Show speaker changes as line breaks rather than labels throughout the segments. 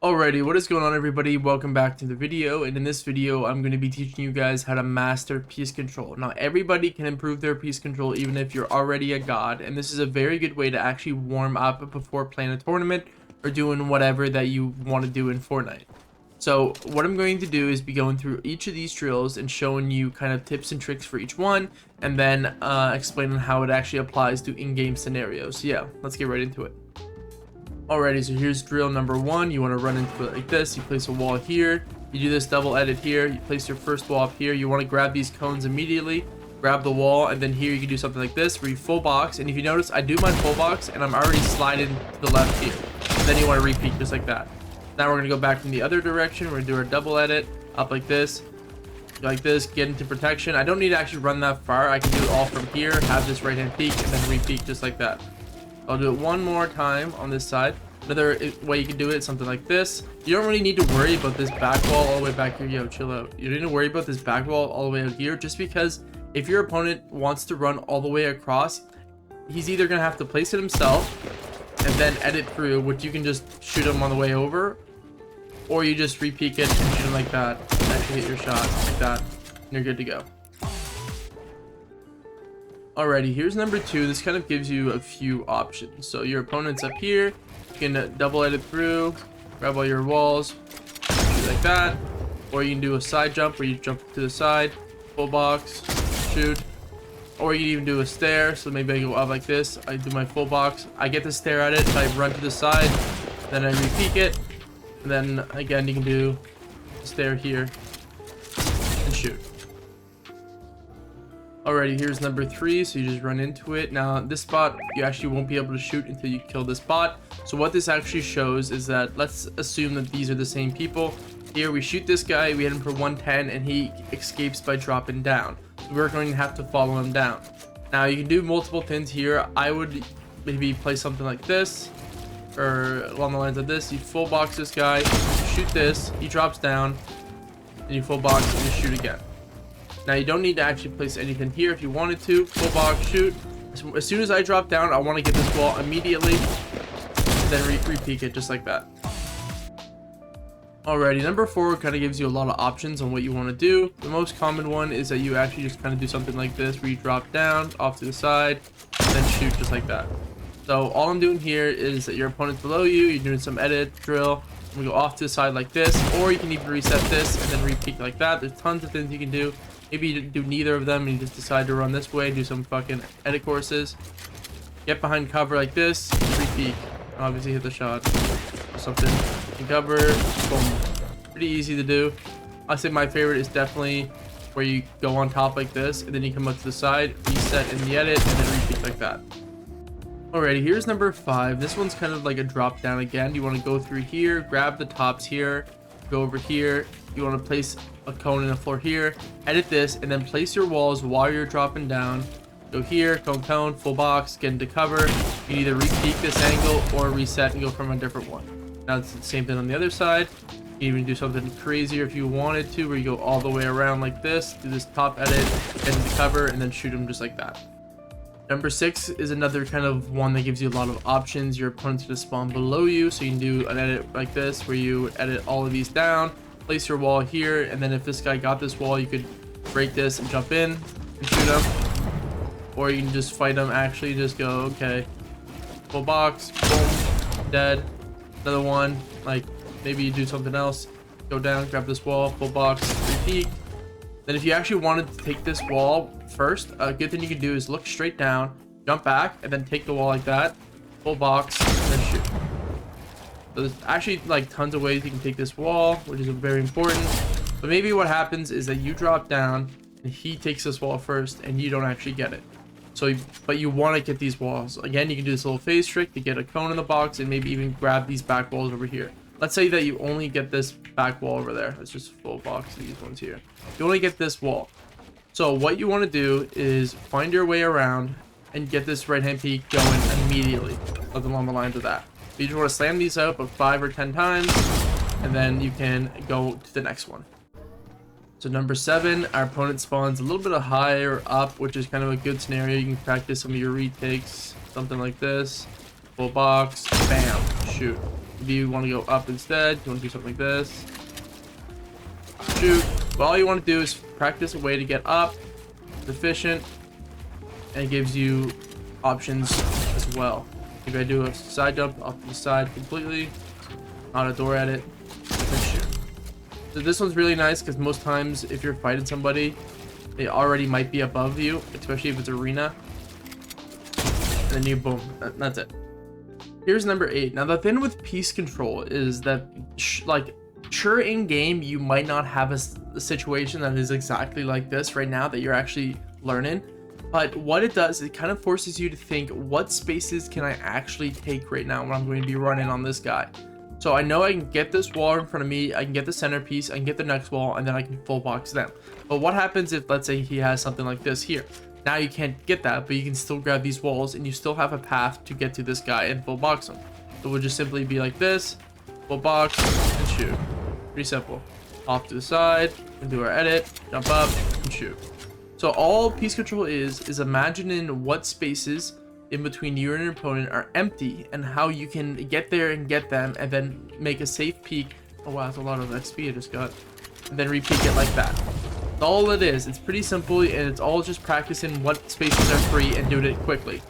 Alrighty, what is going on everybody? Welcome back to the video, and in this video I'm going to be teaching you guys how to master piece control. Now everybody can improve their piece control even if you're already a god, and this is a very good way to actually warm up before playing a tournament or doing whatever that you want to do in Fortnite. So what I'm going to do is be going through each of these drills and showing you kind of tips and tricks for each one, and then explaining how it actually applies to in-game scenarios. So yeah, let's get right into it. Alrighty, so here's drill number one. You want to run into it like this. You place a wall here. You do this double edit here. You place your first wall up here. You want to grab these cones immediately. Grab the wall, and then here you can do something like this where you full box. And if you notice, I do my full box, and I'm already sliding to the left here. And then you want to repeat just like that. Now we're going to go back in the other direction. We're going to do our double edit up like this. Get into protection. I don't need to actually run that far. I can do it all from here. Have this right hand peek, and then repeat just like that. I'll do it one more time on this side. Another way you can do it is something like this. You don't really need to worry about this back wall all the way back here. Yo, chill out. You don't need to worry about this back wall all the way out here, just because if your opponent wants to run all the way across, he's either going to have to place it himself and then edit through, which you can just shoot him on the way over, or you just re-peek it and shoot him like that and actually hit your shot like that, and you're good to go. Alrighty, here's number two. This kind of gives you a few options. So your opponent's up here. You can double edit through, grab all your walls, shoot like that. Or you can do a side jump where you jump to the side, full box, shoot. Or you can even do a stair. So maybe I go up like this. I do my full box. I get to stare at it. So I run to the side. Then I re-peek it. And then again, you can do a stair here and shoot. Alrighty, here's number three. So you just run into it. Now this spot you actually won't be able to shoot until you kill this bot. So what this actually shows is that, let's assume that these are the same people. Here we shoot this guy, we hit him for 110, and he escapes by dropping down. So we're going to have to follow him down. Now you can do multiple things here. I would maybe play something like this, or along the lines of this. You full box this guy, you shoot this, he drops down, and you full box and you shoot again. Now you don't need to actually place anything here. If you wanted to, full box, shoot. As soon as I drop down, I want to get this wall immediately, and then re-peek it just like that. Alrighty, number four kind of gives you a lot of options on what you want to do. The most common one is that you actually just kind of do something like this, where you drop down, off to the side, and then shoot just like that. So all I'm doing here is that your opponent's below you, you're doing some edit, drill, and we go off to the side like this, or you can even reset this and then re-peek like that. There's tons of things you can do. Maybe you do neither of them and you just decide to run this way, do some fucking edit courses. Get behind cover like this, re-peek, obviously hit the shot or something. And cover, boom. Pretty easy to do. I'd say my favorite is definitely where you go on top like this, and then you come up to the side, reset in the edit, and then repeat like that. Alrighty, here's number five. This one's kind of like a drop down again. You want to go through here, grab the tops here, go over here. You want to place a cone in the floor here, edit this, and then place your walls while you're dropping down. Go here, cone, full box, get into cover. You can either re-peek this angle or reset and go from a different one. Now it's the same thing on the other side. You can even do something crazier if you wanted to, where you go all the way around like this, do this top edit, get into cover, and then shoot them just like that. Number six is another kind of one that gives you a lot of options. Your opponent's going to spawn below you, so you can do an edit like this, where you edit all of these down, place your wall here, and then if this guy got this wall, you could break this and jump in and shoot him. Or you can just fight him, actually just go, okay, full box, boom, dead. Another one, like maybe you do something else, go down, grab this wall, full box, repeat. Then if you actually wanted to take this wall first, a good thing you can do is look straight down, jump back, and then take the wall like that, full box, and then shoot. So there's actually like tons of ways you can take this wall, which is very important. But maybe what happens is that you drop down and he takes this wall first and you don't actually get it. So, but you want to get these walls. Again, you can do this little phase trick to get a cone in the box and maybe even grab these back walls over here. Let's say that you only get this back wall over there. Let's just full box these ones here. You only get this wall. So what you want to do is find your way around and get this right hand peek going immediately, along the lines of that. You just want to slam these out about 5 or 10 times, and then you can go to the next one. So number 7, our opponent spawns a little bit higher up, which is kind of a good scenario. You can practice some of your retakes, something like this. Full box, bam, shoot. If you want to go up instead, you want to do something like this. Shoot. But all you want to do is practice a way to get up. It's efficient. And it gives you options as well. If I do a side jump off to the side completely, on a door edit, and shoot. So this one's really nice because most times if you're fighting somebody, they already might be above you, especially if it's arena. And then you boom, that's it. Here's number 8. Now the thing with piece control is that sure, in game you might not have a situation that is exactly like this right now that you're actually learning, but what it does, it kind of forces you to think, what spaces can I actually take right now when I'm going to be running on this guy? So I know I can get this wall in front of me, I can get the centerpiece, I can get the next wall, and then I can full box them. But what happens if, let's say, he has something like this here? Now you can't get that, but you can still grab these walls and you still have a path to get to this guy and full box him. So it would just simply be like this, full box, and shoot. Pretty simple. Off to the side, and do our edit, jump up, and shoot. So all piece control is imagining what spaces in between you and your opponent are empty and how you can get there and get them and then make a safe peek. Oh wow, that's a lot of XP I just got. And then repeat it like that. That's all it is. It's pretty simple and it's all just practicing what spaces are free and doing it quickly.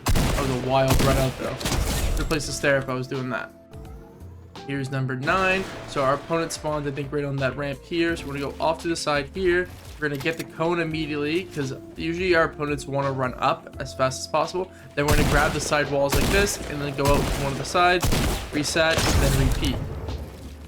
That was a wild run out though. Good place to stare if I was doing that. Here's number 9. So our opponent spawns, I think, right on that ramp here. So we're gonna go off to the side here. We're gonna get the cone immediately because usually our opponents want to run up as fast as possible. Then we're gonna grab the side walls like this and then go out to one of the sides, reset, and then repeat.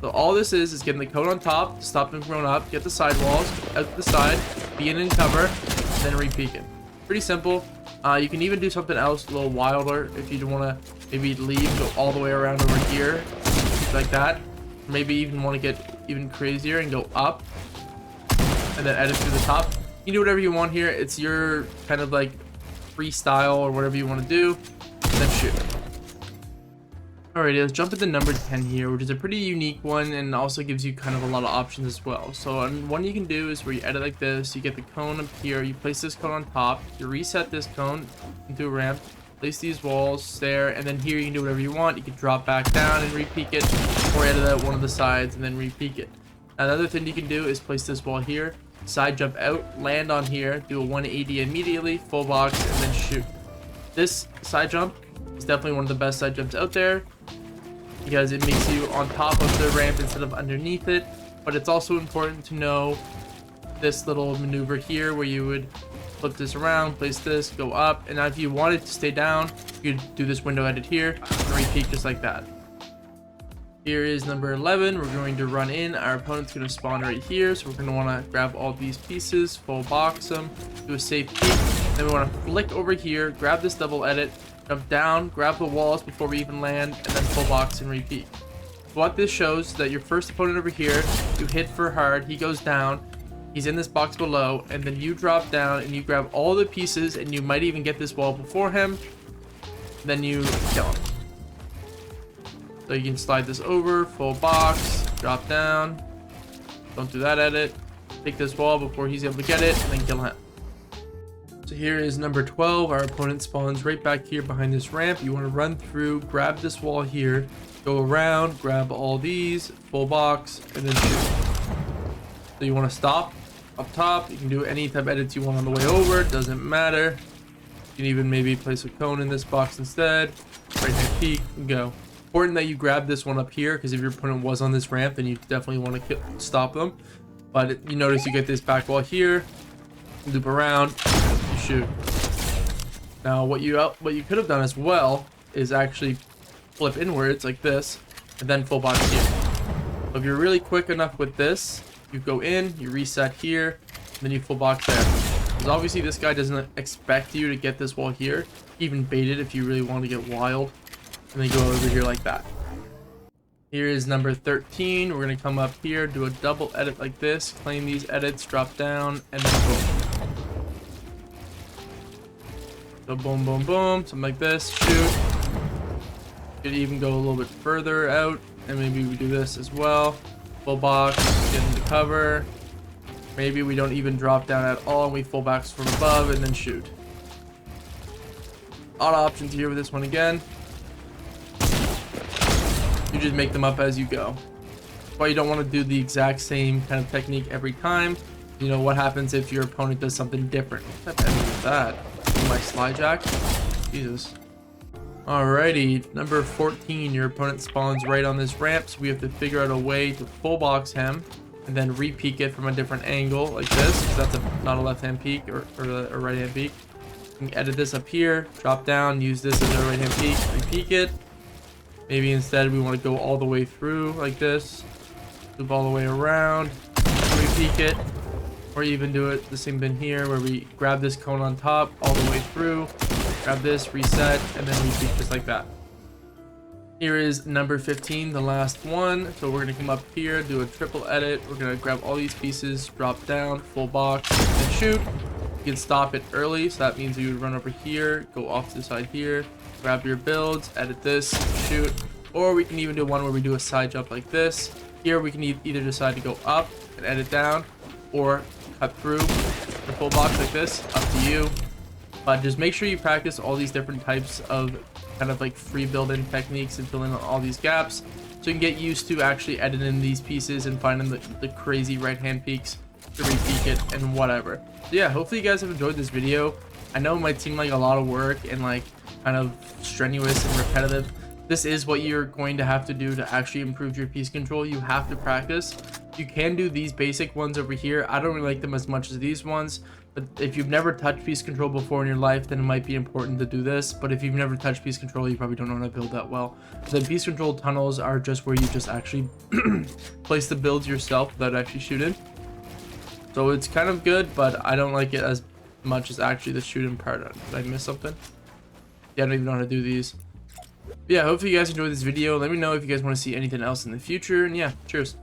So all this is getting the cone on top, stop them from going up, get the side walls out to the side, be in cover, and then repeat it. Pretty simple. You can even do something else a little wilder if you want to maybe leave, go all the way around over here, like that. Maybe even want to get even crazier and go up and then edit through the top. You can do whatever you want here. It's your kind of like freestyle or whatever you want to do, and then shoot. Alrighty, let's jump into number 10 here, which is a pretty unique one and also gives you kind of a lot of options as well. So one you can do is where you edit like this, you get the cone up here, you place this cone on top, you reset this cone into a ramp, place these walls there, and then here you can do whatever you want. You can drop back down and repeak it, or edit at one of the sides and then repeak it. Another thing you can do is place this wall here, side jump out, land on here, do a 180 immediately, full box, and then shoot. This side jump is definitely one of the best side jumps out there because it makes you on top of the ramp instead of underneath it. But it's also important to know this little maneuver here where you would flip this around, place this, go up, and now if you wanted to stay down, you'd do this window edit here and repeat just like that. Here is number 11. We're going to run in. Our opponent's going to spawn right here, so we're going to want to grab all these pieces, full box them, do a safe peek. Then we want to flick over here, grab this double edit, jump down, grab the walls before we even land, and then full box and repeat. What this shows is that your first opponent over here, you hit for hard, he goes down, he's in this box below, and then you drop down and you grab all the pieces, and you might even get this wall before him, then you kill him. So you can slide this over, full box, drop down, don't do that edit, take this wall before he's able to get it, and then kill him. So here is number 12. Our opponent spawns right back here behind this ramp. You want to run through, grab this wall here, go around, grab all these, full box, and then shoot. So you want to stop up top. You can do any type of edits you want on the way over, it doesn't matter. You can even maybe place a cone in this box instead, right hand peek, and go. Important that you grab this one up here because if your opponent was on this ramp, then you definitely want to stop them. But you notice you get this back wall here, loop around, you shoot. Now what you could have done as well is actually flip inwards like this and then full box here. So if you're really quick enough with this, you go in, you reset here, and then you full box there. Because obviously this guy doesn't expect you to get this wall here. Even bait it if you really want to get wild. And then go over here like that. Here is number 13. We're going to come up here, do a double edit like this, claim these edits, drop down, and then boom. So boom, boom, boom, something like this, shoot. Could even go a little bit further out, and maybe we do this as well. Full box, get into cover. Maybe we don't even drop down at all, and we full box from above, and then shoot. A lot of options here with this one again. You just make them up as you go. That's why you don't want to do the exact same kind of technique every time. You know, what happens if your opponent does something different? What type of enemy is that? My slide jack? Jesus. Alrighty, number 14, your opponent spawns right on this ramp, so we have to figure out a way to full box him and then re-peek it from a different angle like this, because that's not a left-hand peek or a right-hand peek. You can edit this up here, drop down, use this as a right-hand peek, re-peek it. Maybe instead we want to go all the way through like this, loop all the way around, re-peek it, or even do it the same thing here where we grab this cone on top all the way through, grab this, reset, and then re-peek just like that. Here is number 15, the last one. So we're going to come up here, do a triple edit. We're going to grab all these pieces, drop down, full box, and shoot. You can stop it early, so that means you would run over here, go off to the side here, grab your builds, edit this, shoot. Or we can even do one where we do a side jump like this. Here we can either decide to go up and edit down, or cut through the full box like this, up to you. But just make sure you practice all these different types of kind of like free build-in techniques and fill in all these gaps, so you can get used to actually editing these pieces and finding the crazy right-hand peaks to re-peek it and whatever. So yeah, hopefully you guys have enjoyed this video. I know it might seem like a lot of work and like kind of strenuous and repetitive. This is what you're going to have to do to actually improve your piece control. You have to practice. You can do these basic ones over here. I don't really like them as much as these ones, but if you've never touched piece control before in your life, then it might be important to do this. But if you've never touched piece control, you probably don't know how to build that well. The piece control tunnels are just where you just actually place the builds yourself without actually shooting. So it's kind of good, but I don't like it as much as actually the shooting part. Did I miss something? Yeah, I don't even know how to do these. But yeah, hopefully you guys enjoyed this video. Let me know if you guys want to see anything else in the future. And yeah, cheers.